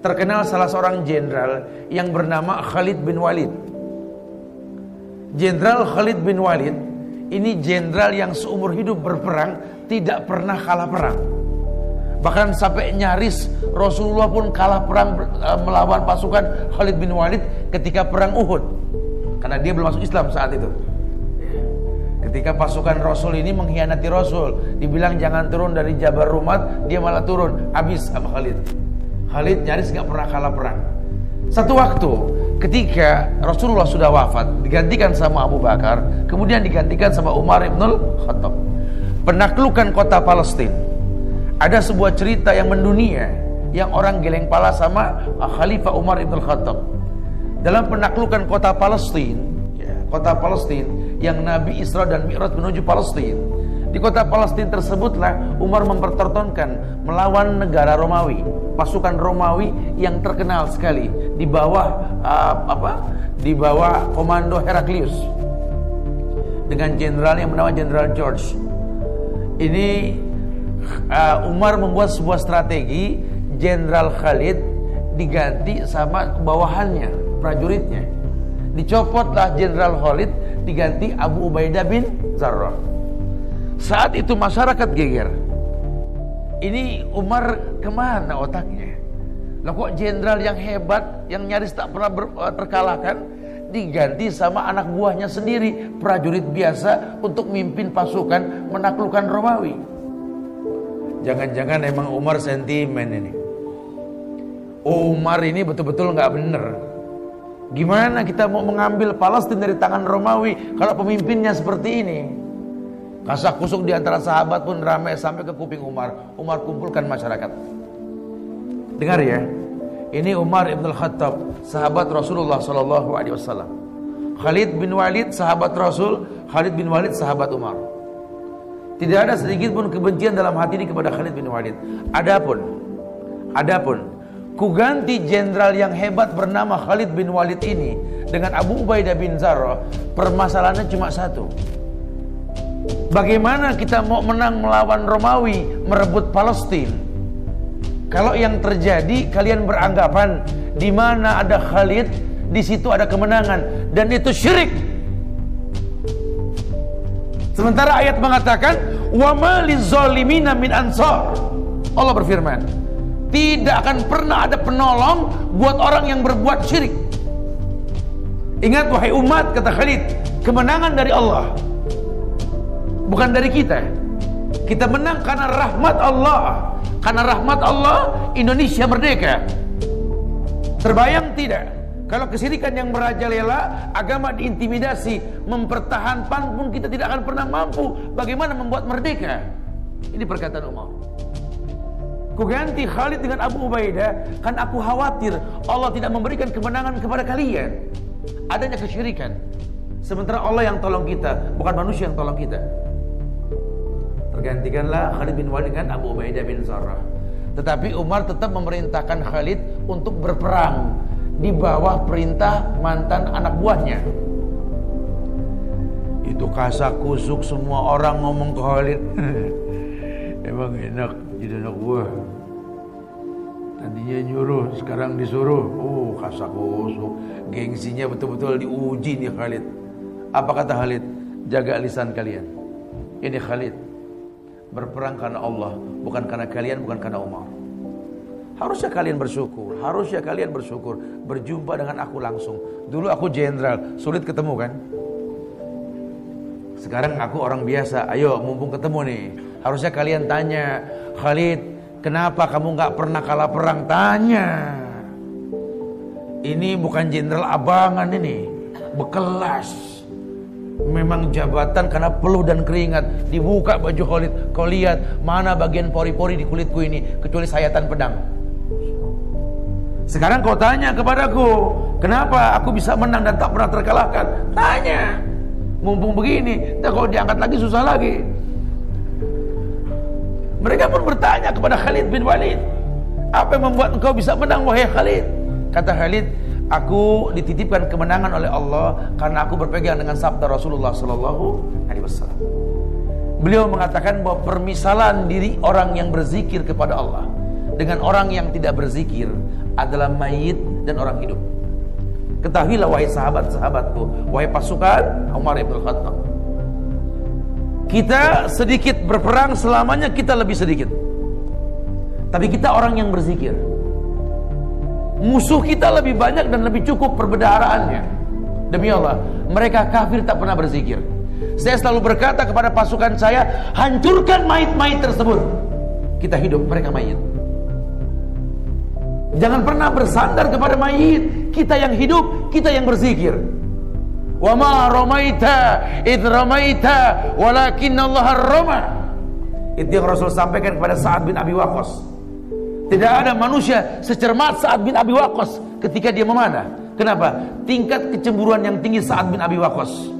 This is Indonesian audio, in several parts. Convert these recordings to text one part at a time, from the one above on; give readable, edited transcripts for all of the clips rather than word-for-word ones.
terkenal salah seorang jenderal yang bernama Khalid bin Walid. Jenderal Khalid bin Walid ini jenderal yang seumur hidup berperang tidak pernah kalah perang. Bahkan sampai nyaris Rasulullah pun kalah perang melawan pasukan Khalid bin Walid ketika perang Uhud, karena dia belum masuk Islam saat itu. Ketika pasukan Rasul ini mengkhianati Rasul, dibilang jangan turun dari Jabal Rumat, dia malah turun, habis sama Khalid. Khalid nyaris gak pernah kalah perang. Satu waktu ketika Rasulullah sudah wafat, digantikan sama Abu Bakar, kemudian digantikan sama Umar ibn Khattab. Penaklukan kota Palestina. Ada sebuah cerita yang mendunia, yang orang geleng pala sama Khalifah Umar ibn Khattab. Dalam penaklukan kota Palestina, kota Palestina yang Nabi Isra dan Mi'raj menuju Palestina. Di kota Palestina tersebutlah Umar mempertontonkan melawan negara Romawi, pasukan Romawi yang terkenal sekali di bawah di bawah komando Heraklius dengan jenderal yang bernama Jenderal George. Ini Umar membuat sebuah strategi, Jenderal Khalid diganti sama bawahannya, prajuritnya. Dicopotlah Jenderal Khalid, diganti Abu Ubaidah bin Jarrah. Saat itu masyarakat geger. Ini Umar kemana otaknya? Lah kok jenderal yang hebat, yang nyaris tak pernah terkalahkan, diganti sama anak buahnya sendiri, prajurit biasa untuk mimpin pasukan menaklukkan Romawi. Jangan-jangan emang Umar sentimen ini. Umar ini betul-betul gak bener. Gimana kita mau mengambil Palestina dari tangan Romawi kalau pemimpinnya seperti ini? Kasak kusuk di antara sahabat pun ramai sampai ke kuping Umar. Umar kumpulkan masyarakat. Dengar ya, ini Umar ibn Khattab, sahabat Rasulullah SAW. Khalid bin Walid sahabat Rasul, Khalid bin Walid sahabat Umar. Tidak ada sedikit pun kebencian dalam hati ini kepada Khalid bin Walid. Adapun ku ganti jenderal yang hebat bernama Khalid bin Walid ini dengan Abu Ubaidah bin Jarrah. Permasalahannya cuma satu. Bagaimana kita mau menang melawan Romawi, merebut Palestina? Kalau yang terjadi kalian beranggapan di mana ada Khalid, di situ ada kemenangan, dan itu syirik. Sementara ayat mengatakan wa ma lizolimina min ansar. Allah berfirman, tidak akan pernah ada penolong buat orang yang berbuat syirik. Ingat wahai umat, kata Khalid, kemenangan dari Allah, bukan dari kita. Kita menang karena rahmat Allah. Karena rahmat Allah Indonesia merdeka. Terbayang tidak? Kalau kesyirikan yang merajalela, agama diintimidasi, mempertahankan pun kita tidak akan pernah mampu. Bagaimana membuat merdeka? Ini perkataan Umar. Ku ganti Khalid dengan Abu Ubaidah, kan aku khawatir Allah tidak memberikan kemenangan kepada kalian. Adanya kesyirikan. Sementara Allah yang tolong kita, bukan manusia yang tolong kita. Tergantikanlah Khalid bin Walid dengan Abu Ubaidah bin Jarrah. Tetapi Umar tetap memerintahkan Khalid untuk berperang di bawah perintah mantan anak buahnya. Itu kasak kusuk semua orang ngomong ke Khalid. Emang enak jadi anak buah. Tadinya nyuruh, sekarang disuruh. Kasak kusuk. Gengsinya betul-betul diuji nih Khalid. Apa kata Khalid? Jaga lisan kalian. Ini Khalid berperang karena Allah, bukan karena kalian, bukan karena Umar. Harusnya kalian bersyukur, berjumpa dengan aku langsung. Dulu aku jenderal, sulit ketemu kan? Sekarang aku orang biasa. Ayo, mumpung ketemu nih, harusnya kalian tanya, Khalid, kenapa kamu gak pernah kalah perang? Tanya. Ini bukan jenderal abangan ini, bekelas. Memang jabatan karena peluh dan keringat. Dibuka baju Khalid, kau lihat mana bagian pori-pori di kulitku ini, kecuali sayatan pedang. Sekarang kau tanya kepadaku, kenapa aku bisa menang dan tak pernah terkalahkan? Tanya. Mumpung begini, kalau diangkat lagi susah lagi. Mereka pun bertanya kepada Khalid bin Walid, apa yang membuat engkau bisa menang wahai Khalid? Kata Khalid, aku dititipkan kemenangan oleh Allah karena aku berpegang dengan sabda Rasulullah SAW. Beliau mengatakan bahwa permisalan diri orang yang berzikir kepada Allah dengan orang yang tidak berzikir adalah mayit dan orang hidup. Ketahuilah wahai sahabat-sahabatku, wahai pasukan Umar ibn Khattab, kita sedikit berperang, selamanya kita lebih sedikit, tapi kita orang yang berzikir. Musuh kita lebih banyak dan lebih cukup perbendaharaannya. Demi Allah, mereka kafir tak pernah berzikir. Saya selalu berkata kepada pasukan saya, hancurkan mayit-mayit tersebut. Kita hidup, mereka mayit. Jangan pernah bersandar kepada mayit. Kita yang hidup, kita yang berzikir. Wa ma ramaita id ramaita walakinallaha rama. Itu yang Rasul sampaikan kepada Sa'ad bin Abi Waqqas. Tidak ada manusia secermat Sa'ad bin Abi Waqqas ketika dia memanah. Kenapa? Tingkat kecemburuan yang tinggi Sa'ad bin Abi Waqqas,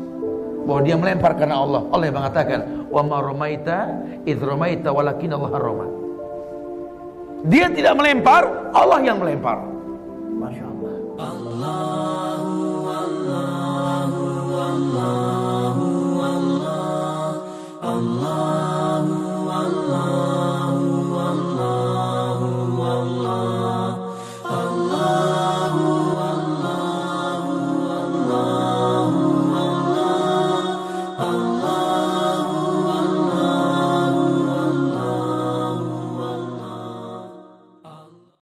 bahwa dia melempar karena Allah. Allah yang mengatakan, wa ma ramaita id ramaita walakinallaha rama. Dia tidak melempar, Allah yang melempar. Masya Allah.